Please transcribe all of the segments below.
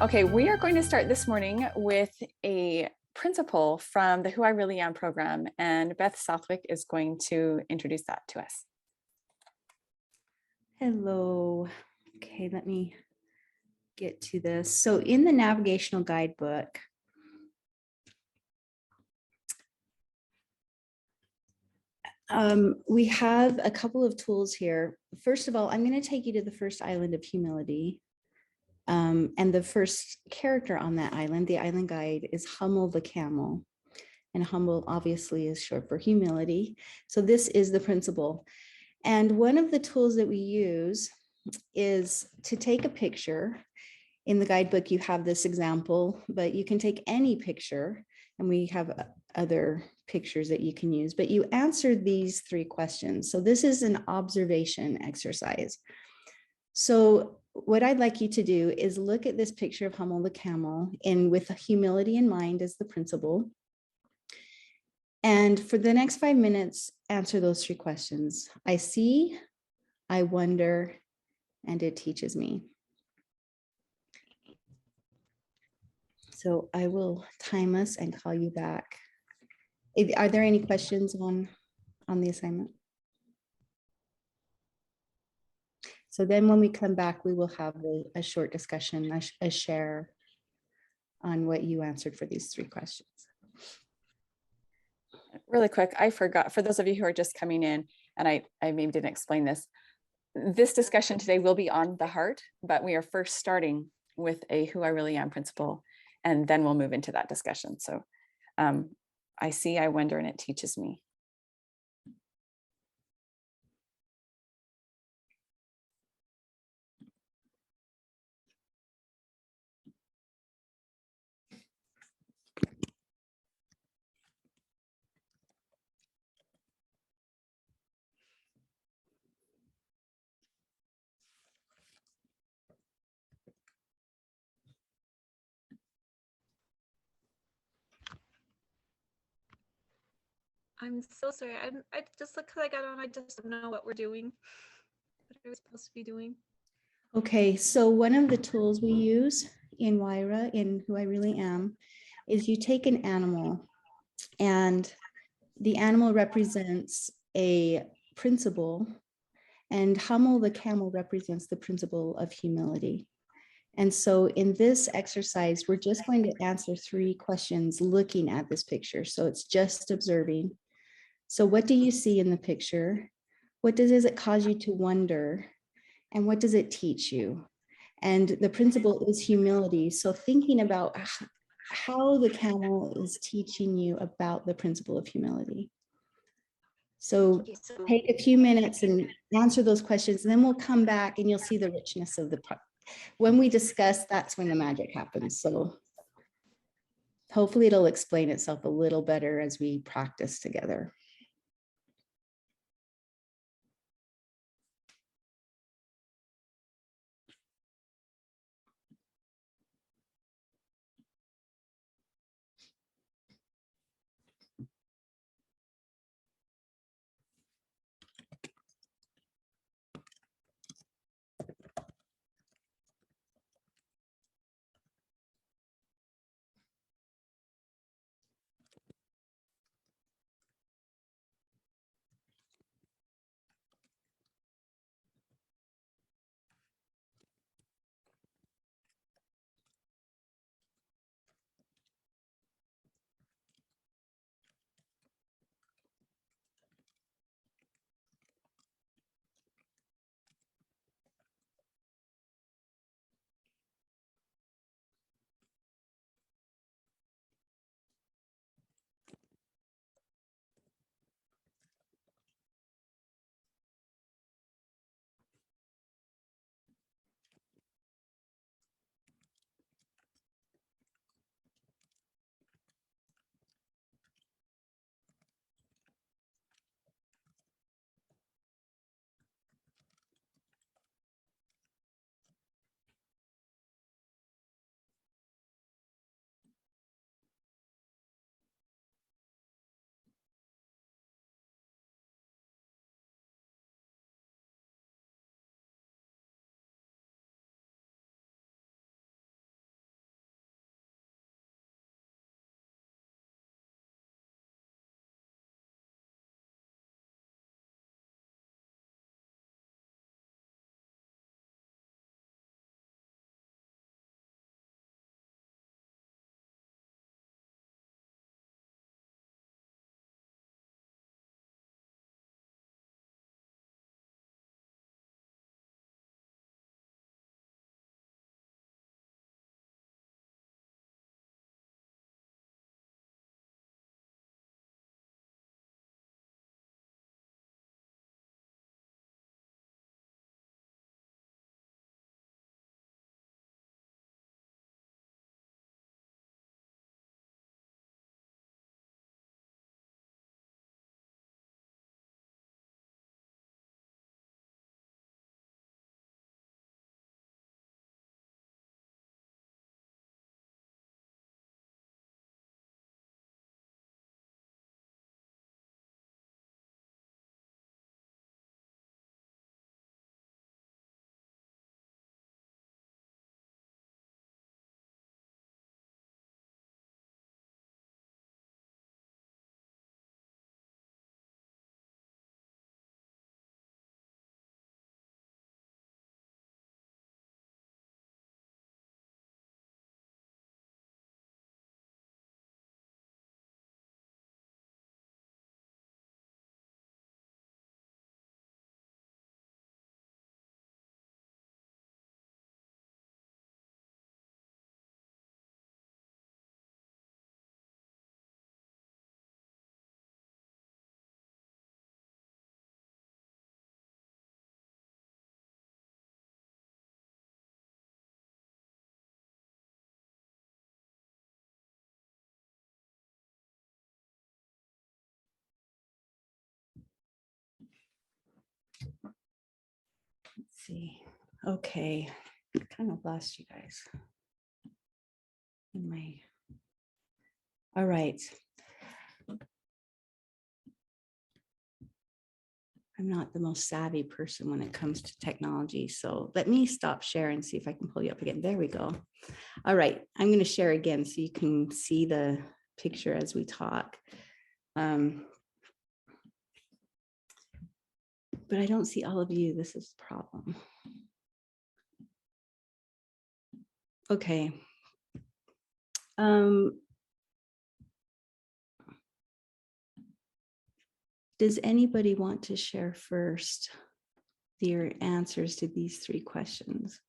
Okay, we are going to start this morning with a principle from the Who I Really Am program, and Beth Southwick is going to introduce that to us. Hello. Okay, let me get to this. So in the navigational guidebook, we have a couple of tools here. First of all, I'm going to take you to the first island of humility. And the first character on that island, the island guide, is Hummel the camel. And Hummel obviously is short for humility. So this is the principle. And one of the tools that we use is to take a picture. In the guidebook, you have this example, but you can take any picture, and we have other pictures that you can use, but you answer these three questions. So this is an observation exercise. So what I'd like you to do is look at this picture of Hummel the camel, and with humility in mind as the principle. And for the next 5 minutes, answer those three questions. I see, I wonder, and it teaches me. So I will time us and call you back. Are there any questions on the assignment? So then when we come back, we will have a short discussion, a share on what you answered for these three questions. Really quick, I forgot, for those of you who are just coming in, and I maybe didn't explain this, this discussion today will be on the heart, but we are first starting with a Who I Really Am principle, and then we'll move into that discussion. So I see, I wonder, and it teaches me. I'm so sorry. I just look because I got on. I just don't know what we're doing. What are we supposed to be doing? Okay, so one of the tools we use in Wyra, in Who I Really Am, is you take an animal, and the animal represents a principle, and Hummel the camel represents the principle of humility. And so in this exercise, we're just going to answer three questions looking at this picture. So it's just observing. So what do you see in the picture? What does it cause you to wonder? And what does it teach you? And the principle is humility. So thinking about how the camel is teaching you about the principle of humility. So take a few minutes and answer those questions, and then we'll come back and you'll see the richness of the when we discuss, that's when the magic happens. So hopefully it'll explain itself a little better as we practice together. see. Okay, I kind of lost you guys. All right. I'm not the most savvy person when it comes to technology, so let me stop sharing and see if I can pull you up again. There we go. All right, I'm going to share again so you can see the picture as we talk. But I don't see all of you. This is the problem. Okay. Does anybody want to share first your answers to these 3 questions?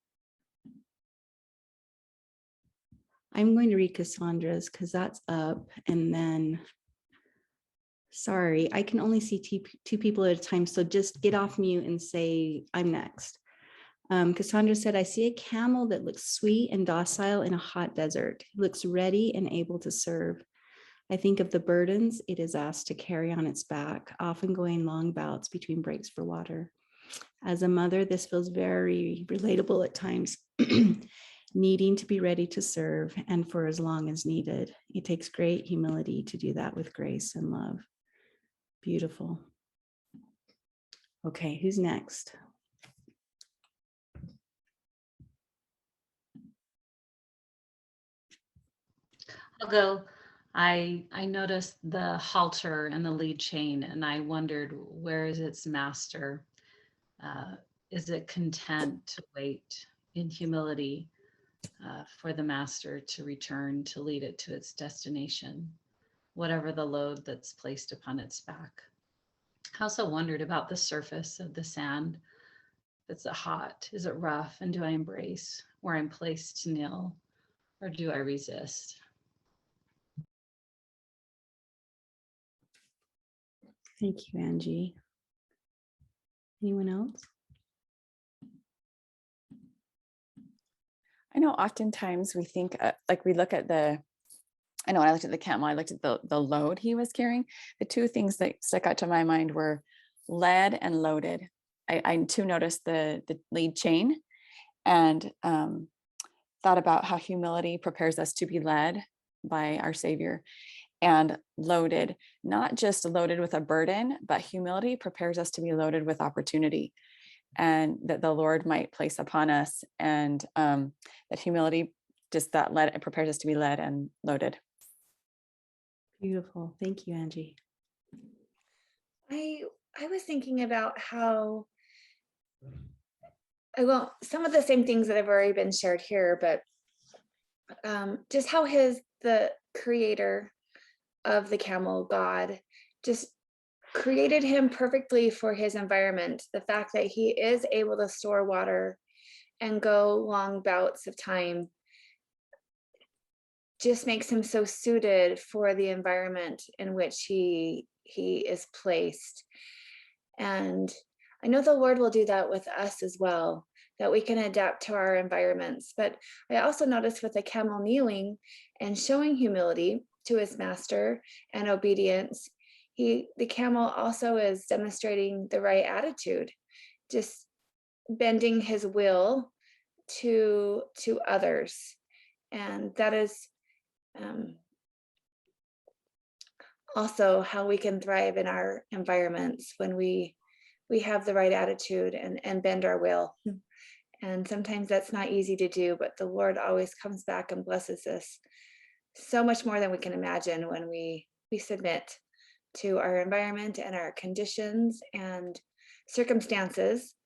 I'm going to read Cassandra's because that's up, and then, sorry, I can only see 2 people at a time, so just get off mute and say, I'm next. Cassandra said, I see a camel that looks sweet and docile in a hot desert. He looks ready and able to serve. I think of the burdens it is asked to carry on its back, often going long bouts between breaks for water. As a mother, this feels very relatable at times, needing to be ready to serve and for as long as needed. It takes great humility to do that with grace and love. Beautiful. Okay, who's next? I'll go. I noticed the halter and the lead chain, and I wondered, where is its master? Is it content to wait in humility for the master to return to lead it to its destination, whatever the load that's placed upon its back? I also wondered about the surface of the sand. Is it hot? Is it rough? And do I embrace where I'm placed to kneel, or do I resist? Thank you, Angie. Anyone else? I know oftentimes we think like we look at I know when I looked at the camel, I looked at the load he was carrying. The 2 things that stuck out to my mind were led and loaded. I too noticed the lead chain and thought about how humility prepares us to be led by our Savior, and loaded, not just loaded with a burden, but humility prepares us to be loaded with opportunity, and that the Lord might place upon us, and that humility, just that it prepares us to be led and loaded. Beautiful. Thank you, Angie. I was thinking about how, well, some of the same things that have already been shared here, but just how the creator of the camel, God, just created him perfectly for his environment. The fact that he is able to store water and go long bouts of time just makes him so suited for the environment in which he is placed. And I know the Lord will do that with us as well, that we can adapt to our environments. But I also noticed with the camel kneeling and showing humility to his master and obedience, the camel also is demonstrating the right attitude, just bending his will to others. And that is also how we can thrive in our environments when we have the right attitude and bend our will. And sometimes that's not easy to do, but the Lord always comes back and blesses us so much more than we can imagine when we submit to our environment and our conditions and circumstances,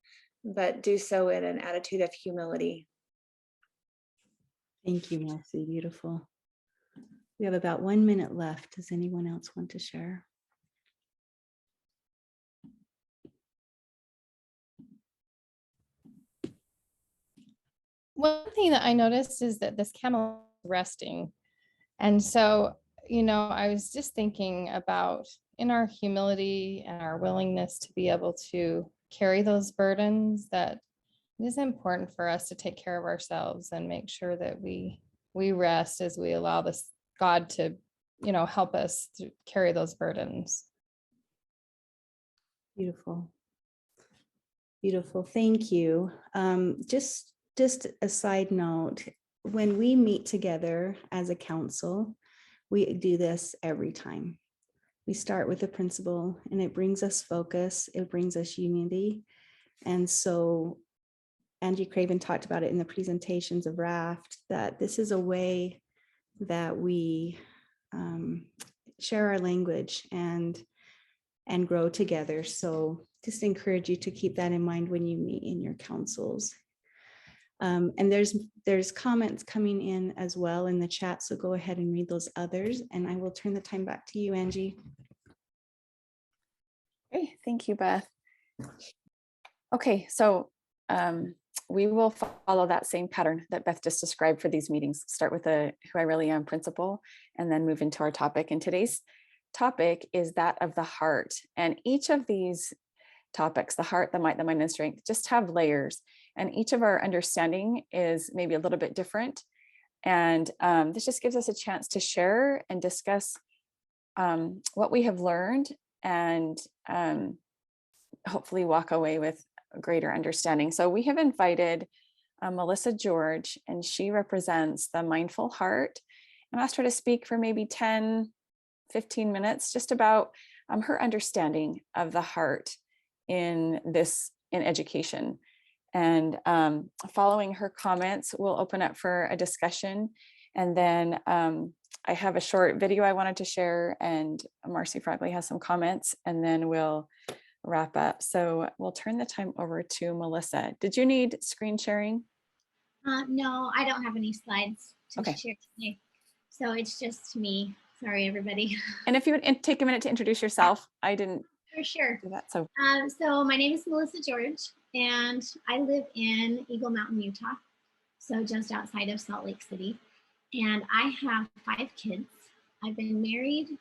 but do so in an attitude of humility. Thank you, Marcy. Beautiful. We have about 1 minute left. Does anyone else want to share? One thing that I noticed is that this camel is resting. And so, I was just thinking about in our humility and our willingness to be able to carry those burdens, that it is important for us to take care of ourselves and make sure that we rest as we allow this God to, help us to carry those burdens. Beautiful. Beautiful, thank you. Just a side note, when we meet together as a council, we do this every time. We start with the principle and it brings us focus, it brings us unity. And so Angie Craven talked about it in the presentations of Raft, that this is a way that we share our language and grow together. So just encourage you to keep that in mind when you meet in your councils. And there's comments coming in as well in the chat, so go ahead and read those others, and I will turn the time back to you, Angie. Okay, thank you, Beth. Okay, so we will follow that same pattern that Beth just described for these meetings. Start with the who I really am principle, and then move into our topic. And today's topic is that of the heart. And each of these topics, the heart, the might, the mind, and strength, just have layers. And each of our understanding is maybe a little bit different. And this just gives us a chance to share and discuss what we have learned, and hopefully walk away with a greater understanding. So we have invited Melissa George, and she represents the mindful heart. And asked her to speak for maybe 10, 15 minutes, just about her understanding of the heart in education. And following her comments, we'll open up for a discussion. And then I have a short video I wanted to share, and Marcy Frogley has some comments, and then we'll wrap up. So we'll turn the time over to Melissa. Did you need screen sharing? No, I don't have any slides to Okay. share today. So it's just me. Sorry, everybody. And if you would take a minute to introduce yourself, I didn't For sure. do that. So So my name is Melissa George, and I live in Eagle Mountain, Utah, so just outside of Salt Lake City. And I have 5 kids. I've been married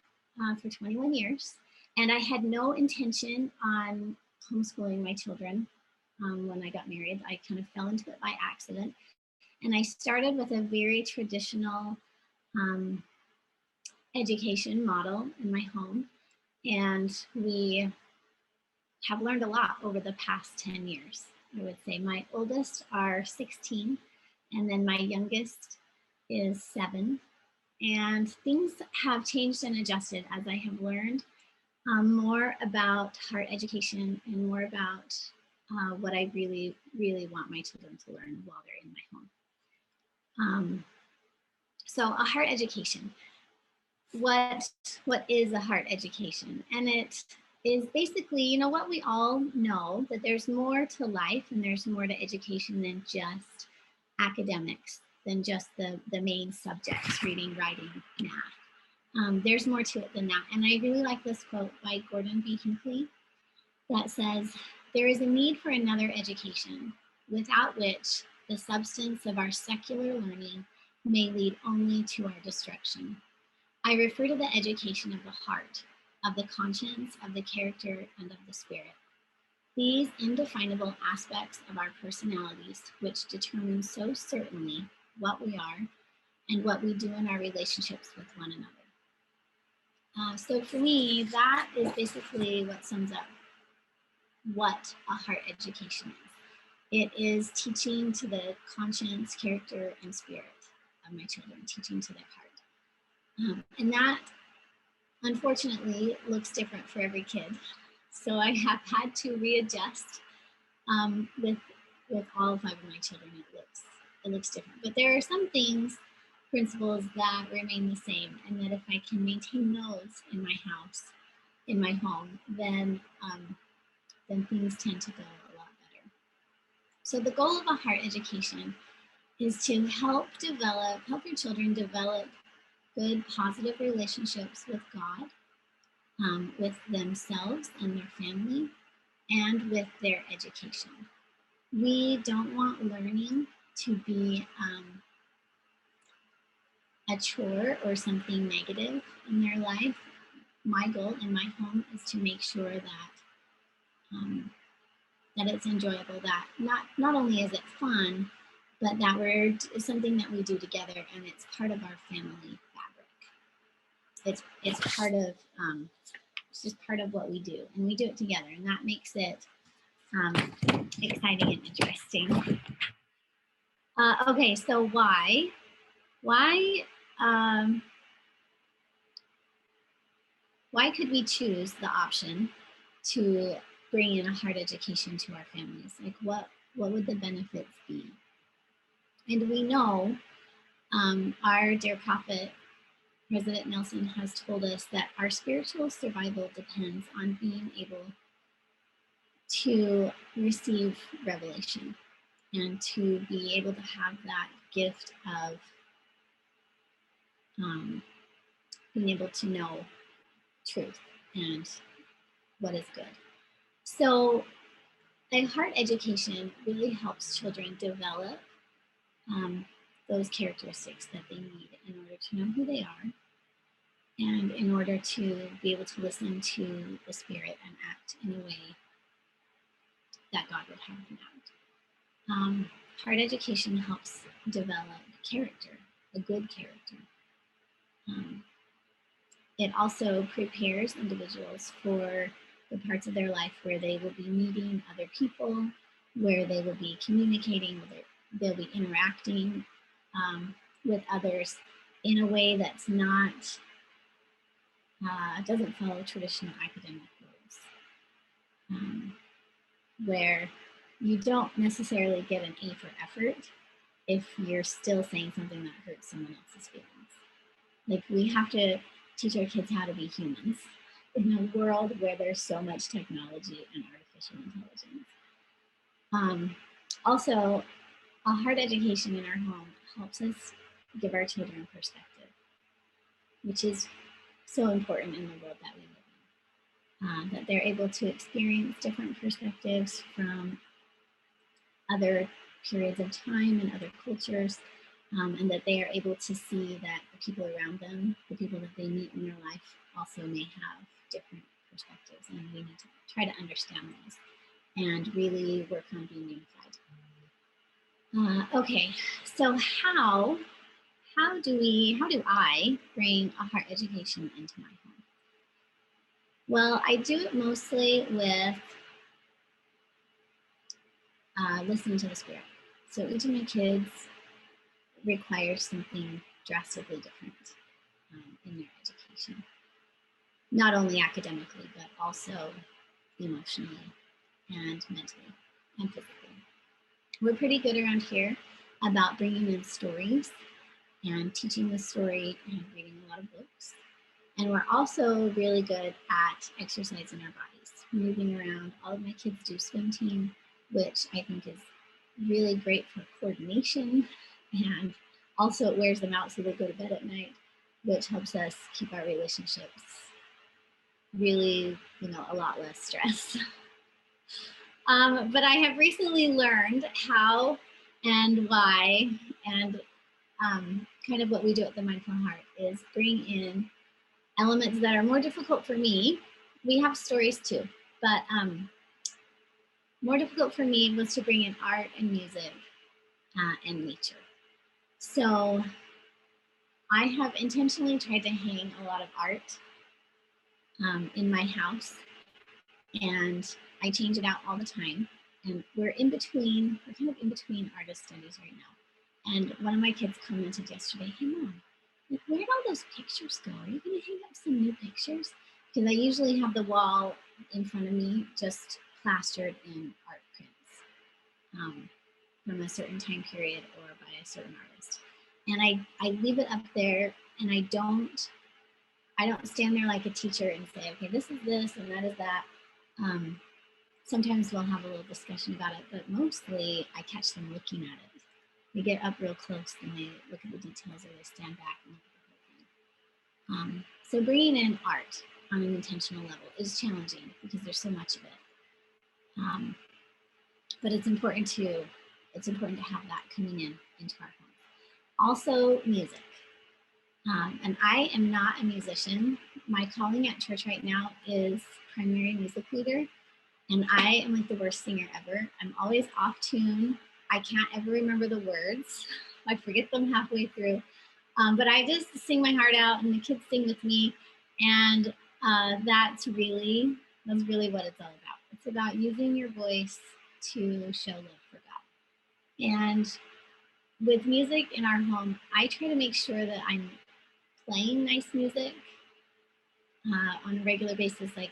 for 21 years, and I had no intention on homeschooling my children when I got married. I kind of fell into it by accident. And I started with a very traditional education model in my home. And we have learned a lot over the past 10 years. I would say my oldest are 16, and then my youngest is 7. And things have changed and adjusted as I have learned more about heart education and more about what I really, really want my children to learn while they're in my home. So a heart education. What is a heart education? And it is basically, you know, what we all know, that there's more to life and there's more to education than just academics, than just the main subjects, reading, writing, math. There's more to it than that. And I really like this quote by Gordon B. Hinckley that says, "There is a need for another education, without which the substance of our secular learning may lead only to our destruction. I refer to the education of the heart, of the conscience, of the character, and of the spirit. These indefinable aspects of our personalities, which determine so certainly what we are and what we do in our relationships with one another." So for me, that is basically what sums up what a heart education is. It is teaching to the conscience, character, and spirit of my children, teaching to their heart. And that, unfortunately, looks different for every kid. So I have had to readjust with all 5 of my children. It looks different, but there are some principles that remain the same, and that if I can maintain those in my house, in my home, then things tend to go a lot better. So the goal of a heart education is to help your children develop good, positive relationships with God, with themselves and their family, and with their education. We don't want learning to be a chore or something negative in their life. My goal in my home is to make sure that that it's enjoyable, that not only is it fun, but that it's something that we do together, and it's part of our family fabric. It's part of it's just part of what we do, and we do it together, and that makes it exciting and interesting. Okay, so why could we choose the option to bring in a hard education to our families? Like what would the benefits be? And we know our dear prophet, President Nelson, has told us that our spiritual survival depends on being able to receive revelation and to be able to have that gift of being able to know truth and what is good. So a heart education really helps children develop those characteristics that they need in order to know who they are and in order to be able to listen to the Spirit and act in a way that God would have them act. Heart education helps develop character, a good character. It also prepares individuals for the parts of their life where they will be meeting other people, where they will be communicating, they'll be interacting with others in a way that's not, doesn't follow traditional academic rules, where you don't necessarily get an A for effort if you're still saying something that hurts someone else's feelings. Like we have to teach our kids how to be humans in a world where there's so much technology and artificial intelligence. Also, a hard education in our home helps us give our children perspective, which is so important in the world that we live in. That they're able to experience different perspectives from other periods of time and other cultures, and that they are able to see that the people around them, the people that they meet in their life, also may have different perspectives, and we need to try to understand those and really work on being unified. Okay, so how do I bring a heart education into my home? Well, I do it mostly with listening to the Spirit. So each of my kids requires something drastically different in their education. Not only academically, but also emotionally and mentally and physically. We're pretty good around here about bringing in stories and teaching the story and reading a lot of books. And we're also really good at exercising our bodies, moving around. All of my kids do swim team, which I think is really great for coordination, and also it wears them out so they go to bed at night, which helps us keep our relationships really, a lot less stress. But I have recently learned how and why, and kind of what we do at the Mindful Heart is bring in elements that are more difficult for me. We have stories too, but more difficult for me was to bring in art and music and nature. So I have intentionally tried to hang a lot of art in my house, and I change it out all the time. And we're kind of in between artist studies right now. And one of my kids commented yesterday, "Hey Mom, like, where'd all those pictures go? Are you gonna hang up some new pictures?" Because I usually have the wall in front of me just plastered in art prints from a certain time period or by a certain artist. And I leave it up there, and I don't stand there like a teacher and say, okay, this is this and that is that. Sometimes we'll have a little discussion about it, but mostly I catch them looking at it. They get up real close and they look at the details, or they stand back and look at the whole thing. So bringing in art on an intentional level is challenging because there's so much of it. But it's important to have that coming into our home. Also music. And I am not a musician. My calling at church right now is primary music leader. And I am like the worst singer ever. I'm always off tune. I can't ever remember the words. I forget them halfway through. But I just sing my heart out, and the kids sing with me. And that's really what it's all about. It's It's about using your voice to show love for God. And with music in our home, I try to make sure that I'm playing nice music on a regular basis, like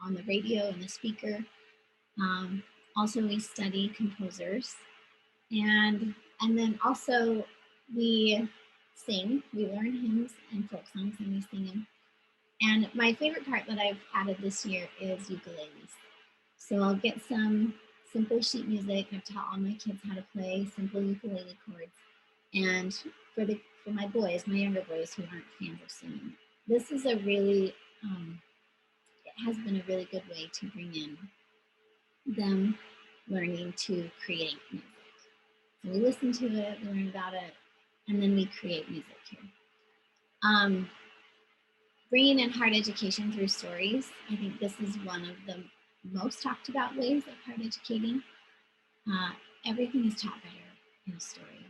on the radio and the speaker. Also, we study composers, and then also we sing. We learn hymns and folk songs, and we sing them. And my favorite part that I've added this year is ukuleles. So I'll get some simple sheet music. I've taught all my kids how to play simple ukulele chords. And for my boys, my younger boys who aren't fans of singing, this is a really, it has been a really good way to bring in them learning to create music. So we listen to it, we learn about it, and then we create music here. Bringing in hard education through stories. I think this is one of the most talked about ways of hard educating. Everything is taught better in a story.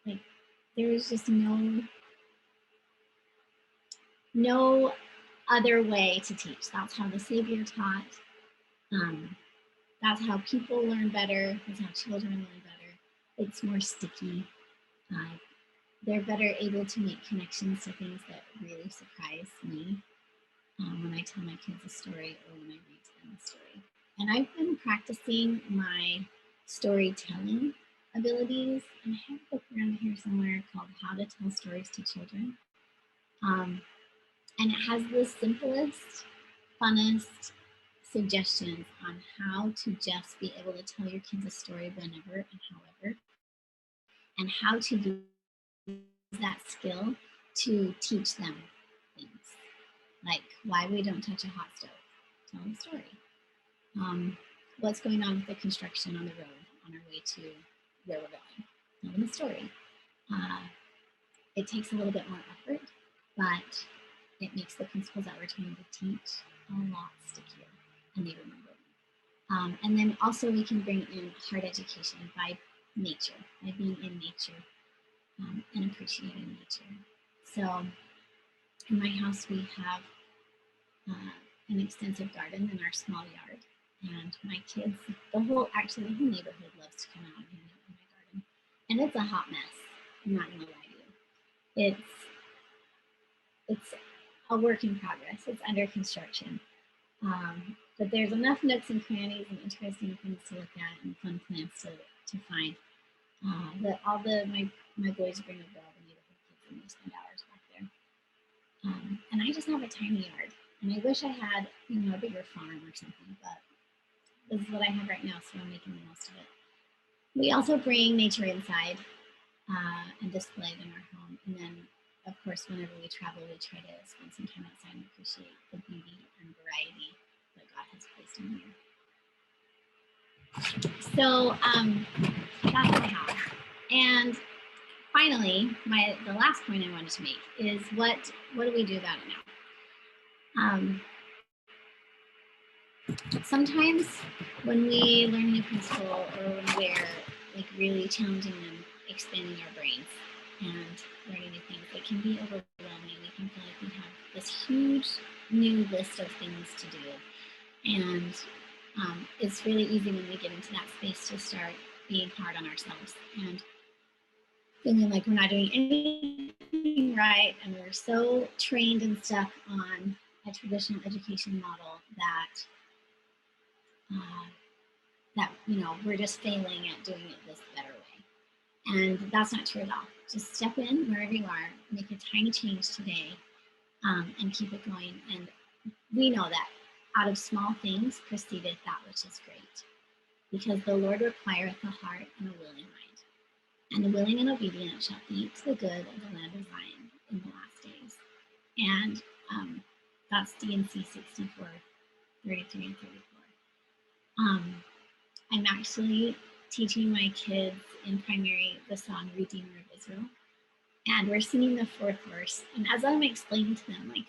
Like, there is just no other way to teach. That's how the Savior taught. That's how people learn better. That's how children learn better. It's more sticky. They're better able to make connections to things that really surprise me when I tell my kids a story or when I read to them a story. And I've been practicing my storytelling abilities, and I have a book around here somewhere called How to Tell Stories to Children. And it has the simplest, funnest suggestions on how to just be able to tell your kids a story whenever and however, and how to use that skill to teach them things, like why we don't touch a hot stove. Tell them a story. What's going on with the construction on the road on our way to where we're going. Tell them a story. It takes a little bit more effort, but it makes the principles that we're trying to teach a lot stickier, and they remember them. And then also we can bring in hard education by nature, by being in nature and appreciating nature. So in my house, we have an extensive garden in our small yard, and my kids, the whole neighborhood loves to come out and hang out in my garden. And it's a hot mess, I'm not gonna lie to you. It's a work in progress, it's under construction. But there's enough nooks and crannies and interesting things to look at and fun plants to find that all my boys bring over all the neighborhood kids, and we spend hours back there. And I just have a tiny yard, and I wish I had a bigger farm or something, but this is what I have right now, so I'm making the most of it. We also bring nature inside and display it in our home, and then of course whenever we travel we try to spend some time outside and appreciate the beauty and variety that God has placed in here. So that's what I have. And finally, the last point I wanted to make is what do we do about it now? Sometimes when we learn a new principle, or when we're like really challenging them, expanding our brains and learning new things, it can be overwhelming. We can feel like we have this huge new list of things to do. And it's really easy when we get into that space to start being hard on ourselves and feeling like we're not doing anything right, and we're so trained and stuck on a traditional education model that we're just failing at doing it this better way. And that's not true at all. Just step in wherever you are, make a tiny change today, and keep it going. And we know that out of small things proceedeth that which is great, because the Lord requireth a heart and a willing mind. And the willing and obedient shall eat the good of the land of Zion in the last days. And that's D&C 64, 33 and 34. I'm actually teaching my kids in primary the song Redeemer of Israel. And we're singing the 4th verse. And as I'm explaining to them, like,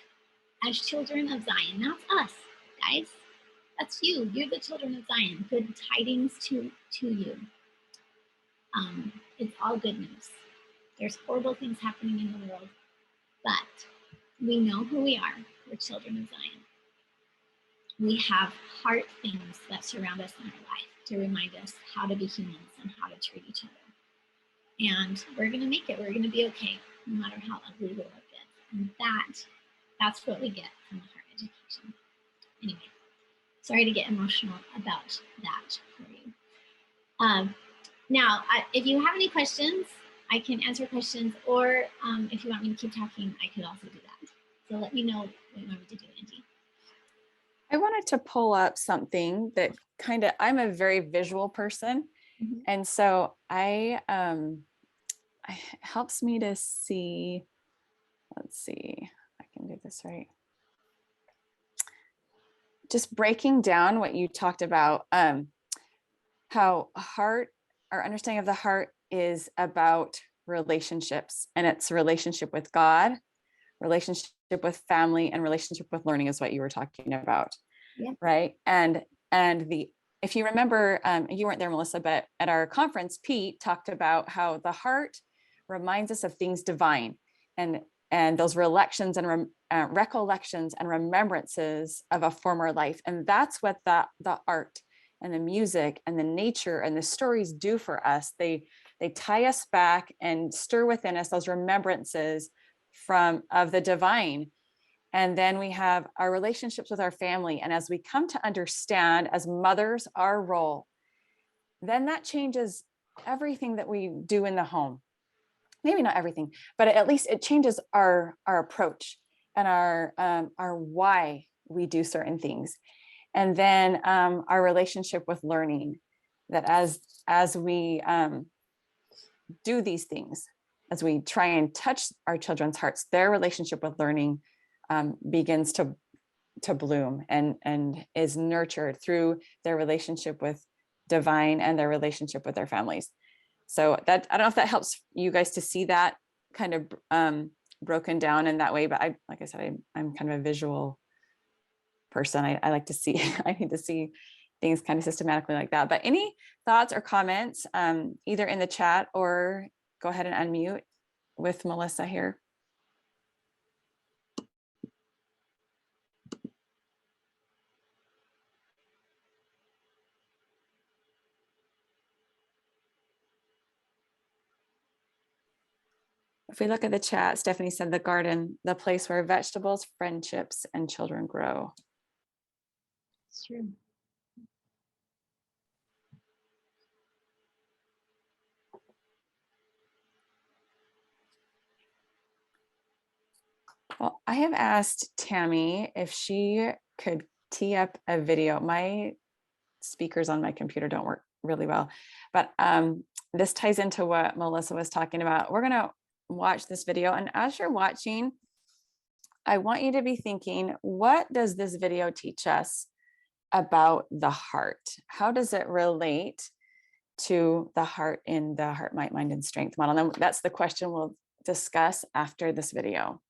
as children of Zion, that's us, guys. That's you. You're the children of Zion. Good tidings to you. It's all good news. There's horrible things happening in the world, but we know who we are. We're children of Zion. we have heart things that surround us in our life to remind us how to be humans and how to treat each other. And we're going to make it. We're going to be okay, no matter how ugly the world gets. And that's what we get from the heart education. Anyway, sorry to get emotional about that for you. Now, if you have any questions, I can answer questions, or if you want me to keep talking, I could also do that. So let me know what you want me to do, Angie. I wanted to pull up something that I'm a very visual person. Mhm. And so it helps me to see, let's see, if I can do this right. Just breaking down what you talked about, how our understanding of the heart is about relationships, and it's relationship with God, relationship with family, and relationship with learning is what you were talking about. Yeah. Right. And if you remember, you weren't there, Melissa, but at our conference, Pete talked about how the heart reminds us of things divine, and those recollections and remembrances of a former life. And that's what the art and the music and the nature and the stories do for us. They tie us back and stir within us those remembrances of the divine. And then we have our relationships with our family. And as we come to understand as mothers our role, then that changes everything that we do in the home. Maybe not everything, but at least it changes our approach and our why we do certain things. And then our relationship with learning, that as we do these things, as we try and touch our children's hearts, their relationship with learning begins to bloom and is nurtured through their relationship with divine and their relationship with their families. So that, I don't know if that helps you guys to see that kind of broken down in that way, but like I said, I'm kind of a visual person. I like to see, I need to see things kind of systematically like that. But any thoughts or comments, either in the chat or go ahead and unmute with Melissa here. If we look at the chat, Stephanie said the garden, the place where vegetables, friendships, and children grow. It's true. Well, I have asked Tammy if she could tee up a video. My speakers on my computer don't work really well, but this ties into what Melissa was talking about. We're gonna watch this video, and as you're watching, I want you to be thinking, what does this video teach us about the heart? How does it relate to the heart in the Heart, Mind, and Strength model? And that's the question we'll discuss after this video.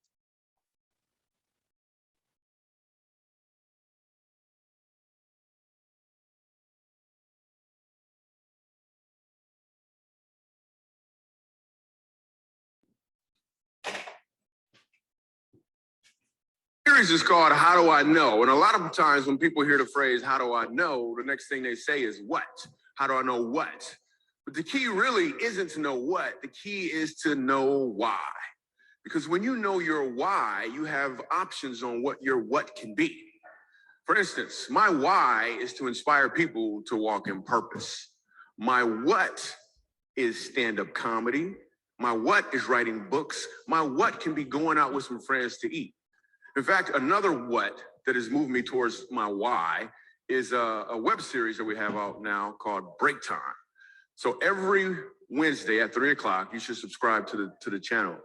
Series is called How Do I Know? And a lot of times when people hear the phrase, how do I know? The next thing they say is what? How do I know what? But the key really isn't to know what. The key is to know why. Because when you know your why, you have options on what your what can be. For instance, my why is to inspire people to walk in purpose. My what is stand-up comedy. My what is writing books. My what can be going out with some friends to eat. In fact, another what that has moved me towards my why is a web series that we have out now called Break Time. So every Wednesday at 3 o'clock, you should subscribe to the channel.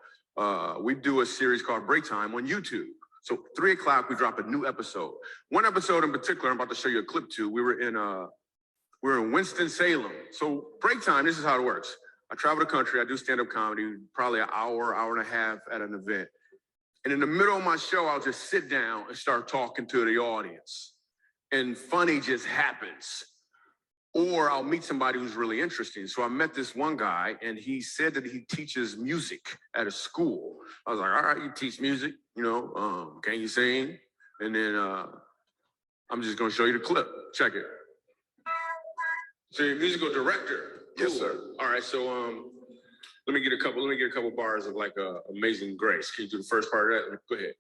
We do a series called Break Time on YouTube. So 3 o'clock, we drop a new episode. One episode in particular, I'm about to show you a clip to. We're in Winston-Salem. So Break Time, this is how it works. I travel the country, I do stand-up comedy, probably an hour and a half at an event. And in the middle of my show, I'll just sit down and start talking to the audience. And funny just happens. Or I'll meet somebody who's really interesting. So I met this one guy, and he said that he teaches music at a school. I was like, all right, you teach music, can you sing? And then I'm just gonna show you the clip. Check it. So you're a musical director. Yes, Cool. sir. All right, so let me get a couple bars of like Amazing Grace. Can you do the first part of that? Go ahead.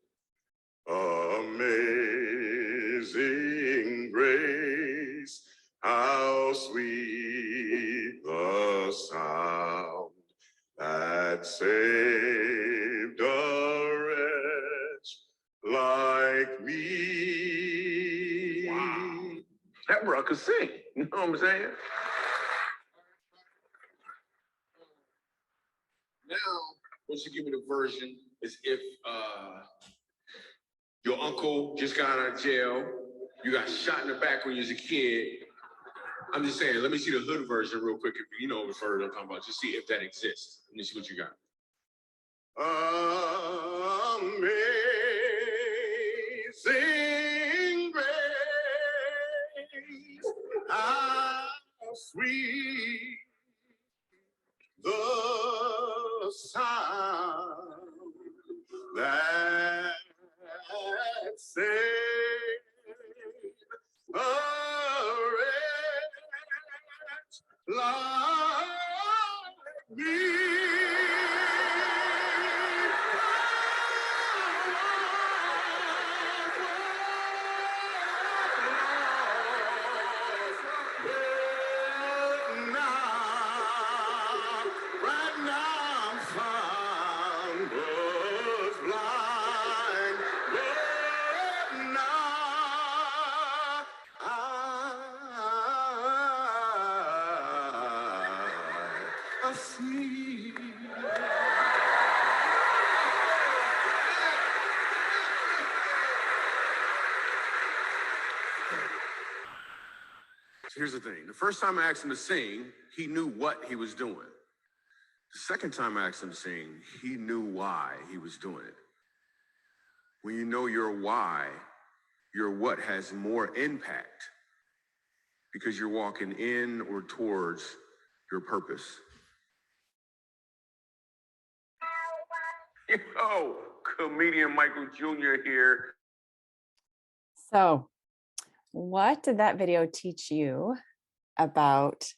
Amazing grace, how sweet the sound that saved a wretch like me. Wow. That bro could sing. You know what I'm saying? Now, once you give me the version, is if your uncle just got out of jail, you got shot in the back when you was a kid. I'm just saying, let me see the hood version real quick. If you know what version I'm talking about, just see if that exists. Let me see what you got. Amazing grace, how sweet the sound that saved a wretch like me. Right now I'm found, was blind, but now I see. Here's the thing. The first time I asked him to sing, he knew what he was doing. The second time I asked him to sing, he knew why he was doing it. When you know your why, your what has more impact because you're walking in or towards your purpose. Yo, comedian Michael Jr. here. So, what did that video teach you about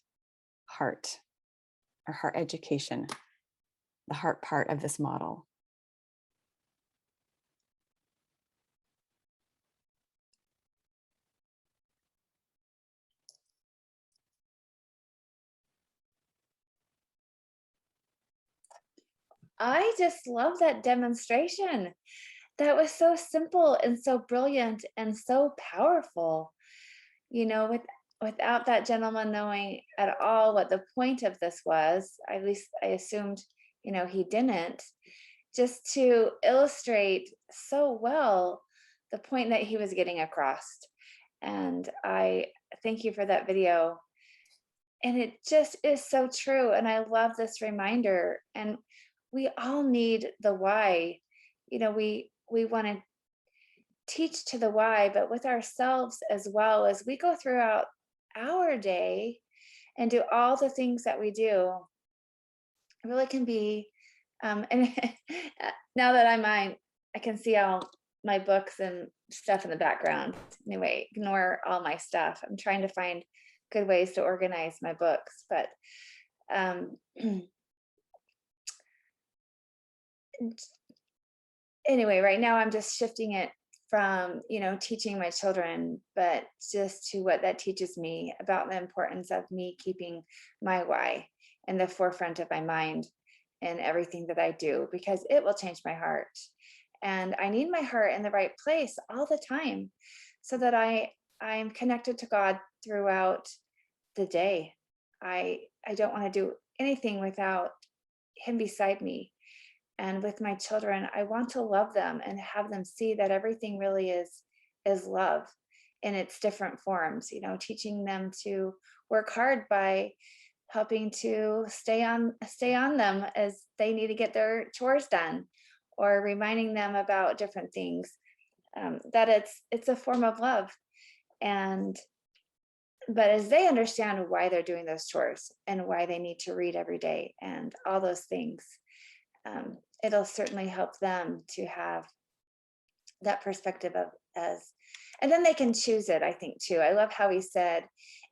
heart or heart education, the heart part of this model? I just love that demonstration. That was so simple and so brilliant and so powerful. You know, without that gentleman knowing at all what the point of this was, at least I assumed, you know, he didn't, just to illustrate so well the point that he was getting across. And I thank you for that video. And it just is so true. And I love this reminder. And we all need the why. You know, we want to teach to the why, but with ourselves as well, as we go throughout our day and do all the things that we do. It really can be, and now that I can see all my books and stuff in the background. Anyway, ignore all my stuff. I'm trying to find good ways to organize my books, but anyway, right now I'm just shifting it from, you know, teaching my children, but just to what that teaches me about the importance of me keeping my why in the forefront of my mind and everything that I do, because it will change my heart. And I need my heart in the right place all the time so that I'm connected to God throughout the day. I don't want to do anything without him beside me. And with my children, I want to love them and have them see that everything really is love in its different forms, you know, teaching them to work hard by helping to stay on them as they need to get their chores done, or reminding them about different things, that it's a form of love. But as they understand why they're doing those chores and why they need to read every day and all those things, it'll certainly help them to have that perspective of And then they can choose it, I think, too. I love how he said,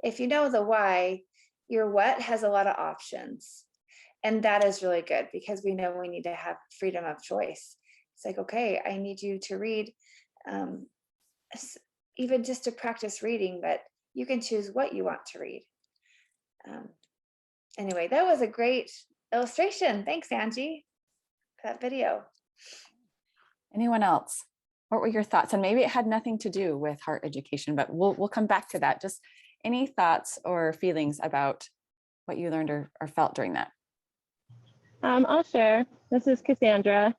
if you know the why, your what has a lot of options. And that is really good because we know we need to have freedom of choice. It's like, okay, I need you to read, even just to practice reading, but you can choose what you want to read. Anyway, that was a great illustration. Thanks, Angie, for that video. Anyone else? What were your thoughts? And maybe it had nothing to do with heart education, but we'll come back to that. Just any thoughts or feelings about what you learned or felt during that? I'll share. This is Cassandra.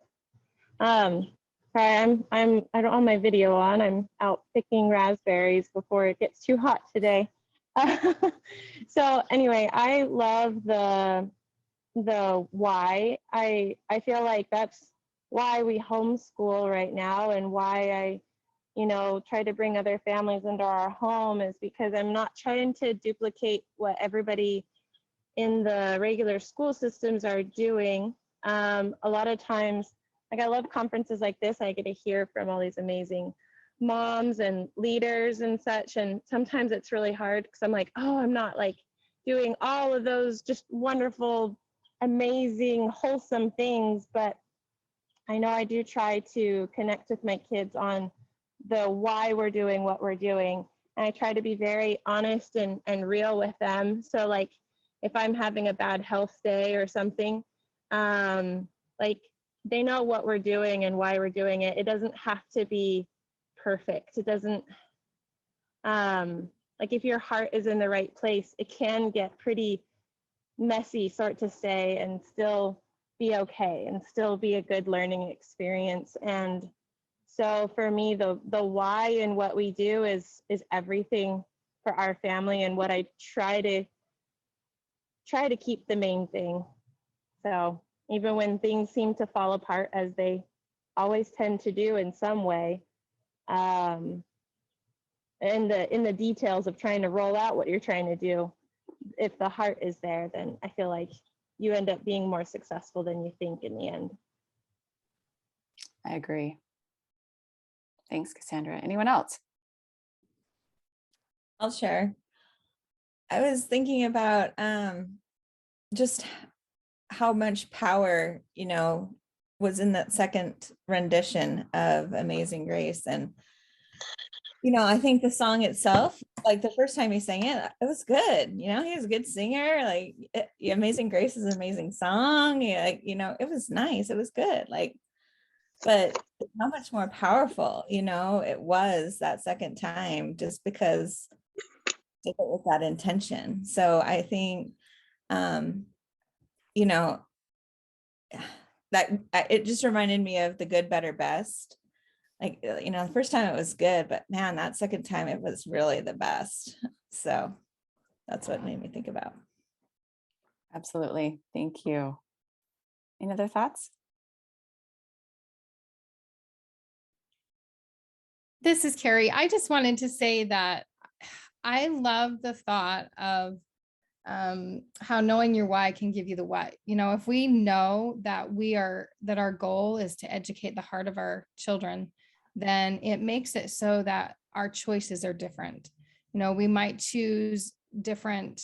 Sorry, I don't have my video on. I'm out picking raspberries before it gets too hot today. So anyway, I love the why. I feel like that's why we homeschool right now, and why I, try to bring other families into our home, is because I'm not trying to duplicate what everybody in the regular school systems are doing. A lot of times, like, I love conferences like this. I get to hear from all these amazing moms and leaders and such. And sometimes it's really hard because I'm like, oh, I'm not like doing all of those just wonderful, amazing, wholesome things. But I know I do try to connect with my kids on the why we're doing what we're doing. And I try to be very honest and real with them. So like, if I'm having a bad health day or something, like, they know what we're doing and why we're doing it. It doesn't have to be perfect. It doesn't, like, if your heart is in the right place, it can get pretty messy, sort to say, and still be okay and still be a good learning experience. And so for me, the why in what we do is everything for our family, and what I try to keep the main thing. So even when things seem to fall apart, as they always tend to do in some way, in the details of trying to roll out what you're trying to do, if the heart is there, then I feel like you end up being more successful than you think in the end. I agree. Thanks, Cassandra. Anyone else? I'll share. I was thinking about just how much power, was in that second rendition of Amazing Grace. And, I think the song itself, like the first time he sang it, it was good. He was a good singer. Like, Amazing Grace is an amazing song. It was nice. It was good. Like, but how much more powerful, it was that second time, just because it was that intention. So I think, that it just reminded me of the good, better, best. Like, the first time it was good, but man, that second time it was really the best. So that's what made me think about. Absolutely. Thank you. Any other thoughts? This is Carrie. I just wanted to say that I love the thought of how knowing your why can give you the what. If we know that that our goal is to educate the heart of our children, then it makes it so that our choices are different. We might choose different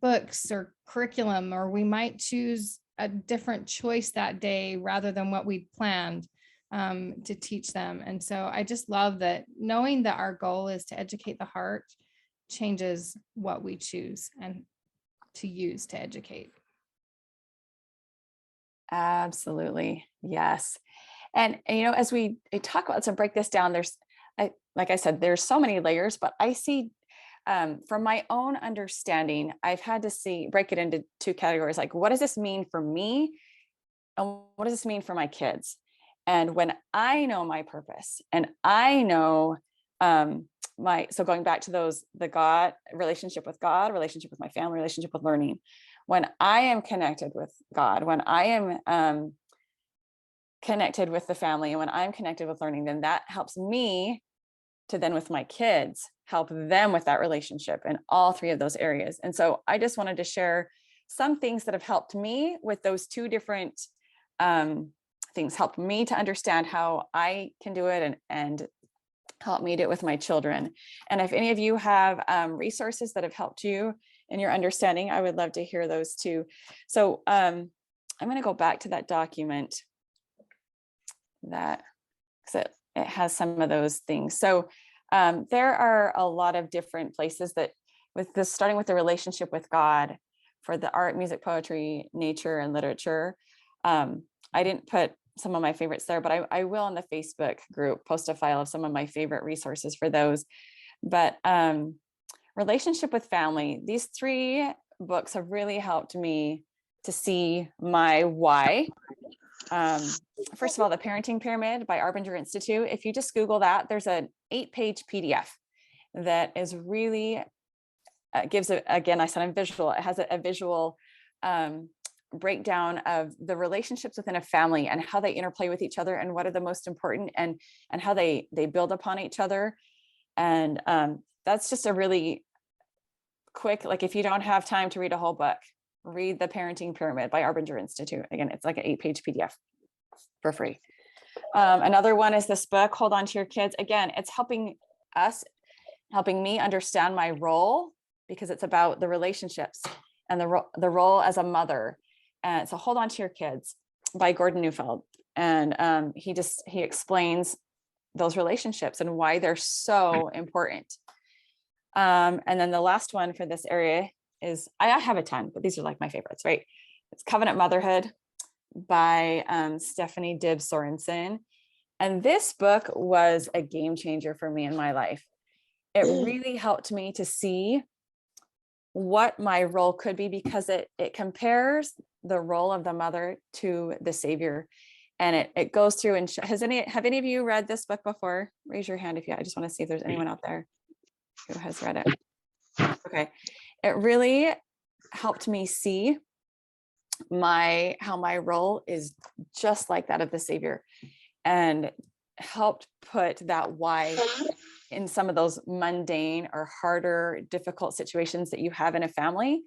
books or curriculum, or we might choose a different choice that day rather than what we planned to teach them. And so I just love that knowing that our goal is to educate the heart changes what we choose and to use to educate. Absolutely. Yes. And, as we talk about, so break this down, like I said, there's so many layers, but I see from my own understanding, I've had to break it into two categories. Like, what does this mean for me? And what does this mean for my kids? And when I know my purpose and I know so going back to the God relationship with God, relationship with my family, relationship with learning, when I am connected with God, when I am connected with the family, and when I'm connected with learning, then that helps me to then with my kids, help them with that relationship in all three of those areas. And so I just wanted to share some things that have helped me with those two different things, helped me to understand how I can do it and help me do it with my children. And if any of you have resources that have helped you in your understanding, I would love to hear those too. So I'm going to go back to that document that, because it has some of those things. So there are a lot of different places that, with this, starting with the relationship with God, for the art, music, poetry, nature, and literature. I didn't put some of my favorites there, but I will in the Facebook group post a file of some of my favorite resources for those. But relationship with family, these 3 books have really helped me to see my why. First of all, The Parenting Pyramid by Arbinger Institute. If you just Google that, there's an 8-page PDF that is really gives it, again, I said I'm visual. It has a visual breakdown of the relationships within a family and how they interplay with each other and what are the most important, and how they build upon each other. And that's just a really quick, like, if you don't have time to read a whole book, read The Parenting Pyramid by Arbinger Institute. Again, it's like an 8-page PDF for free. Another one is this book, Hold On to Your Kids. Again, it's helping me understand my role, because it's about the relationships and the role as a mother. And so Hold On to Your Kids by Gordon Neufeld. And he explains those relationships and why they're so important. And then the last one for this area is, I have a ton, but these are like my favorites, right? It's Covenant Motherhood by Stephanie Dibb Sorensen. And this book was a game changer for me in my life. It really helped me to see what my role could be, because it compares the role of the mother to the Savior. And it goes through and have any of you read this book before? Raise your hand if you, I just want to see if there's anyone out there who has read it. Okay. It really helped me see how my role is just like that of the Savior, and helped put that why in some of those mundane or harder, difficult situations that you have in a family,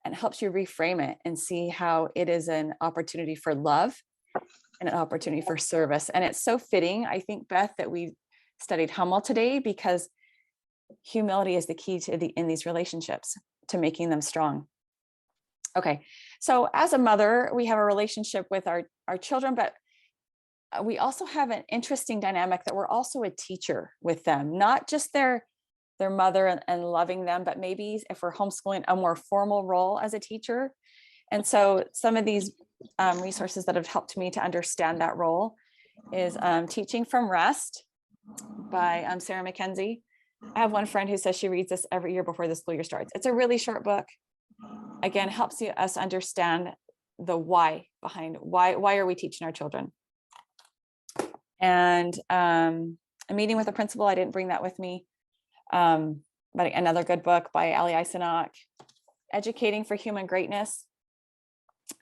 and helps you reframe it and see how it is an opportunity for love and an opportunity for service. And it's so fitting, I think, Beth, that we studied Hummel today, because humility is the key to in these relationships, to making them strong. Okay, so as a mother, we have a relationship with our children, but we also have an interesting dynamic that we're also a teacher with them, not just their mother and loving them, but maybe if we're homeschooling, a more formal role as a teacher. And so some of these resources that have helped me to understand that role is Teaching from Rest by Sarah Mackenzie. I have one friend who says she reads this every year before the school year starts. It's a really short book. Again, helps us understand the why behind why are we teaching our children. And A Meeting with a Principal, I didn't bring that with me. But another good book by Ali Eisenach, Educating for Human Greatness.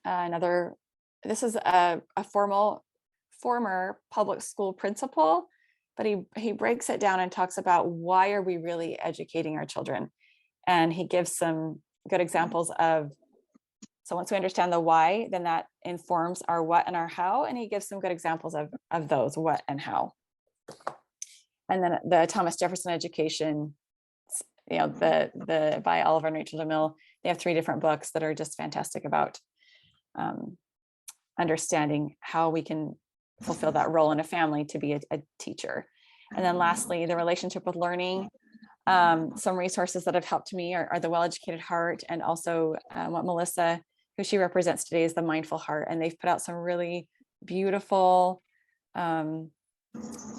This is a former public school principal, but he breaks it down and talks about why are we really educating our children. And he gives some good examples of, so once we understand the why, then that informs our what and our how. And he gives some good examples of those what and how. And then the Thomas Jefferson Education, the by Oliver and Rachel DeMille, they have 3 different books that are just fantastic about understanding how we can fulfill that role in a family to be a teacher. And then lastly, the relationship with learning. Some resources that have helped me are the Well-Educated Heart, and also what Melissa, who she represents today, is the Mindful Heart. And they've put out some really beautiful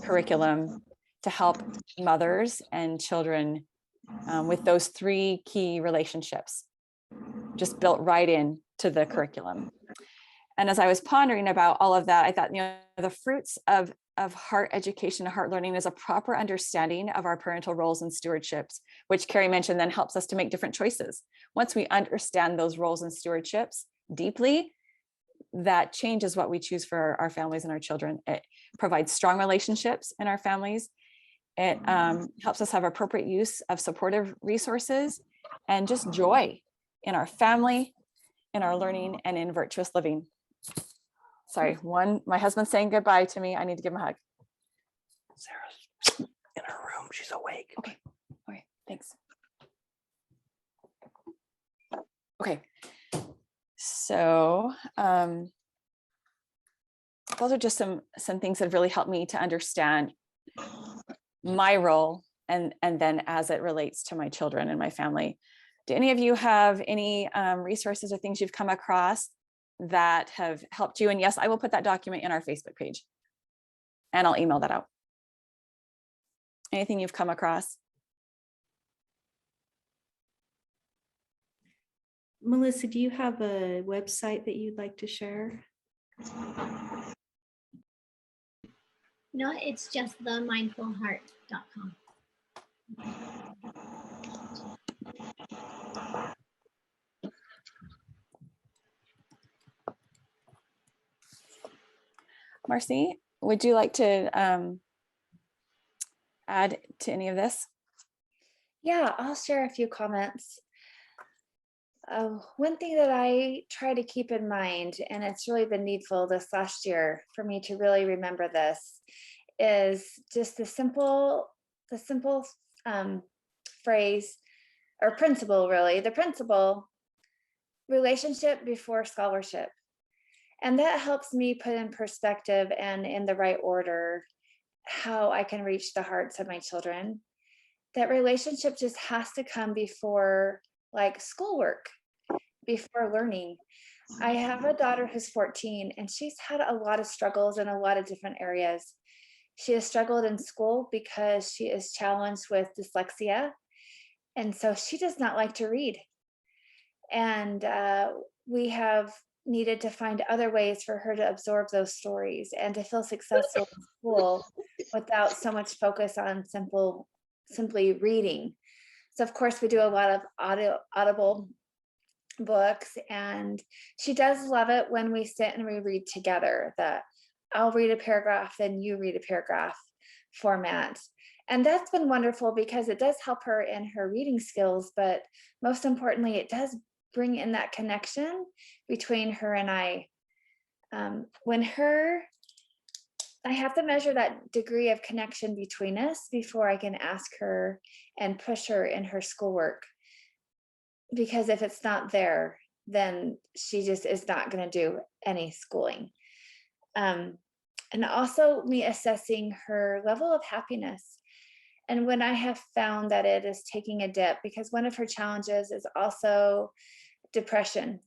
curriculum to help mothers and children with those 3 key relationships, just built right in to the curriculum. And as I was pondering about all of that, I thought, the fruits of heart education and heart learning is a proper understanding of our parental roles and stewardships, which Carrie mentioned, then helps us to make different choices. Once we understand those roles and stewardships deeply, that changes what we choose for our families and our children. It provides strong relationships in our families. It helps us have appropriate use of supportive resources and just joy in our family, in our learning, and in virtuous living. Sorry, my husband's saying goodbye to me. I need to give him a hug. Sarah's in her she's awake. Okay. Okay. Thanks. Okay. So those are just some things that have really helped me to understand my role and then as it relates to my children and my family. Do any of you have any resources or things you've come across that have helped you? And yes, I will put that document in our Facebook page and I'll email that out. Anything you've come across? Melissa, do you have a website that you'd like to share? No, it's just themindfulheart.com. Marcy, would you like to add to any of this? Yeah, I'll share a few comments. One thing that I try to keep in mind, and it's really been needful this last year for me to really remember this, is just the simple phrase or principle, really, the principle, relationship before scholarship. And that helps me put in perspective and in the right order how I can reach the hearts of my children. That relationship just has to come before like schoolwork, before learning. I have a daughter who's 14 and she's had a lot of struggles in a lot of different areas. She has struggled in school because she is challenged with dyslexia. And so she does not like to read. And we have needed to find other ways for her to absorb those stories and to feel successful in school without so much focus on simply reading. So of course we do a lot of audible books, and she does love it when we sit and we read together. That I'll read a paragraph, then you read a paragraph format. And that's been wonderful because it does help her in her reading skills, but most importantly, it does bring in that connection between her and I. I have to measure that degree of connection between us before I can ask her and push her in her schoolwork. Because if it's not there, then she just is not going to do any schooling. And also me assessing her level of happiness. And when I have found that it is taking a dip, because one of her challenges is also depression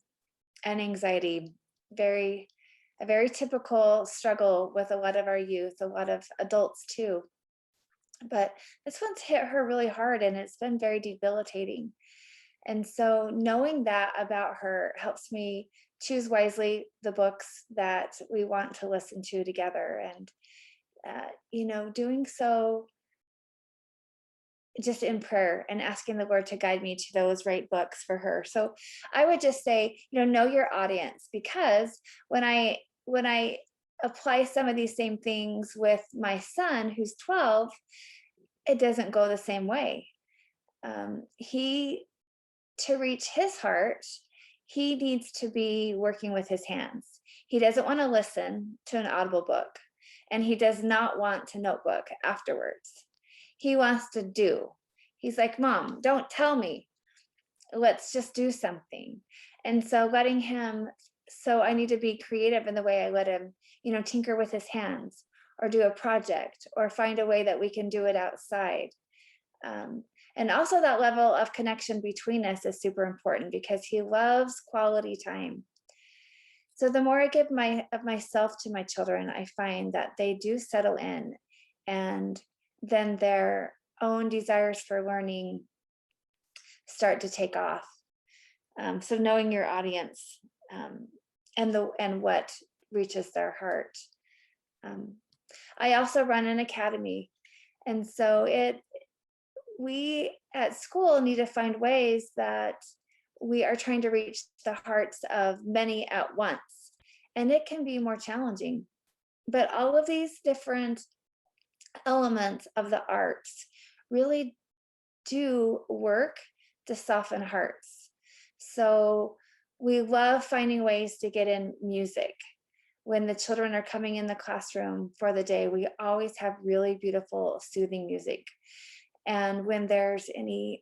and anxiety, a very typical struggle with a lot of our youth, a lot of adults too. But this one's hit her really hard and it's been very debilitating. And so knowing that about her helps me choose wisely the books that we want to listen to together. And, doing so just in prayer and asking the Lord to guide me to those right books for her. So I would just say, know your audience, because when I apply some of these same things with my son, who's 12, it doesn't go the same way. To reach his heart, he needs to be working with his hands. He doesn't want to listen to an audible book, and he does not want to notebook afterwards. He wants to do. He's like, Mom, don't tell me. Let's just do something. And so I need to be creative in the way I let him, tinker with his hands or do a project or find a way that we can do it outside. And also that level of connection between us is super important because he loves quality time. So the more I give of myself to my children, I find that they do settle in, and then their own desires for learning start to take off. So knowing your audience and what reaches their heart. I also run an academy, and so we at school need to find ways that we are trying to reach the hearts of many at once. And it can be more challenging. But all of these different elements of the arts really do work to soften hearts. So we love finding ways to get in music. When the children are coming in the classroom for the day, we always have really beautiful, soothing music. And when there's any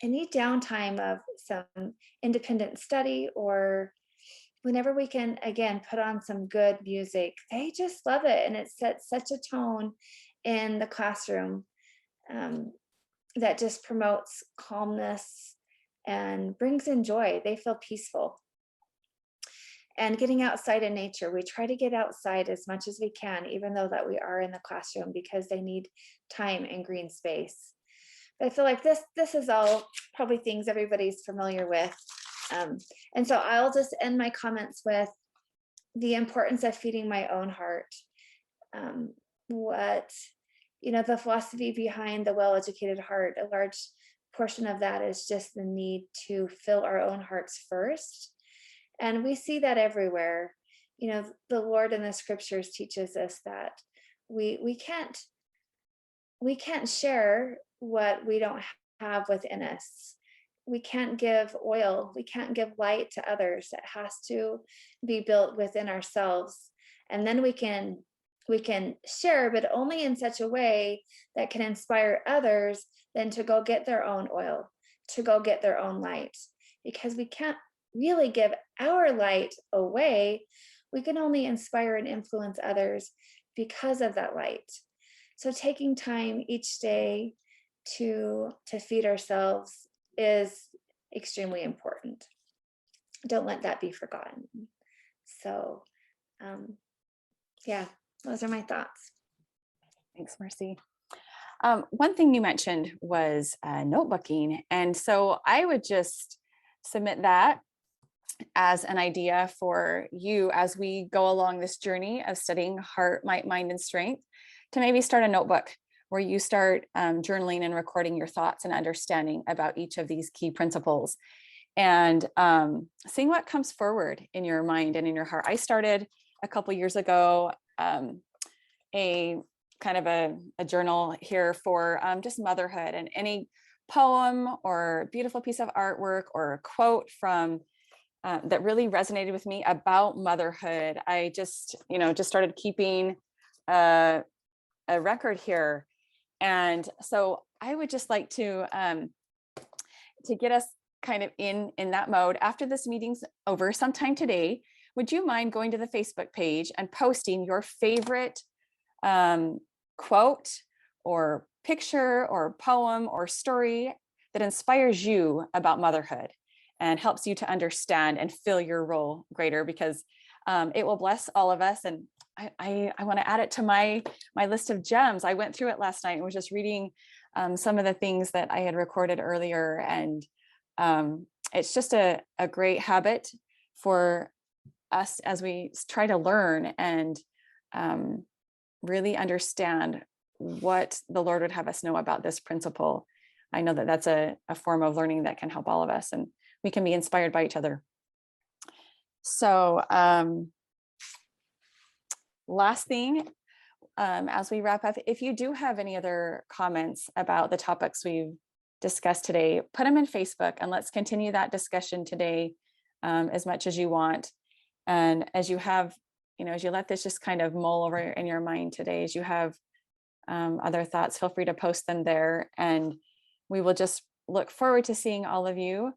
downtime of some independent study, or whenever we can, again, put on some good music, they just love it. And it sets such a tone in the classroom that just promotes calmness and brings in joy. They feel peaceful. And getting outside in nature, we try to get outside as much as we can, even though that we are in the classroom, because they need time and green space. But I feel like this is all probably things everybody's familiar with. And so I'll just end my comments with the importance of feeding my own heart. The philosophy behind the well-educated heart, a large portion of that is just the need to fill our own hearts first. And we see that everywhere. The Lord in the scriptures teaches us that we can't share what we don't have within us. We can't give oil, we can't give light to others. It has to be built within ourselves. And then we can share, but only in such a way that can inspire others then to go get their own oil, to go get their own light. Because we can't really give our light away. We can only inspire and influence others because of that light. So taking time each day to feed ourselves is extremely important. Don't let that be forgotten. So yeah, those are my thoughts. Thanks, Marcy. One thing you mentioned was notebooking. And so I would just submit that as an idea for you as we go along this journey of studying heart, might, mind, and strength, to maybe start a notebook where you start journaling and recording your thoughts and understanding about each of these key principles, and seeing what comes forward in your mind and in your heart. I started a couple years ago a kind of a journal here for just motherhood, and any poem or beautiful piece of artwork or a quote from that really resonated with me about motherhood. I just started keeping a record here. And so I would just like to get us kind of in that mode. After this meeting's over sometime today, would you mind going to the Facebook page and posting your favorite quote or picture or poem or story that inspires you about motherhood and helps you to understand and fill your role greater, because it will bless all of us. And I want to add it to my list of gems. I went through it last night and was just reading some of the things that I had recorded earlier. And it's just a great habit for us as we try to learn and really understand what the Lord would have us know about this principle. I know that that's a form of learning that can help all of us, and we can be inspired by each other. So last thing, as we wrap up, if you do have any other comments about the topics we've discussed today, put them in Facebook, and let's continue that discussion today as much as you want. And as you have, as you let this just kind of mull over in your mind today, as you have other thoughts, feel free to post them there. And we will just look forward to seeing all of you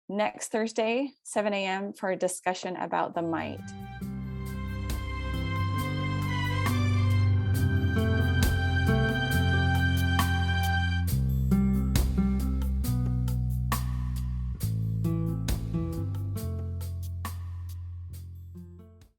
next Thursday, 7 a.m. for a discussion about the might.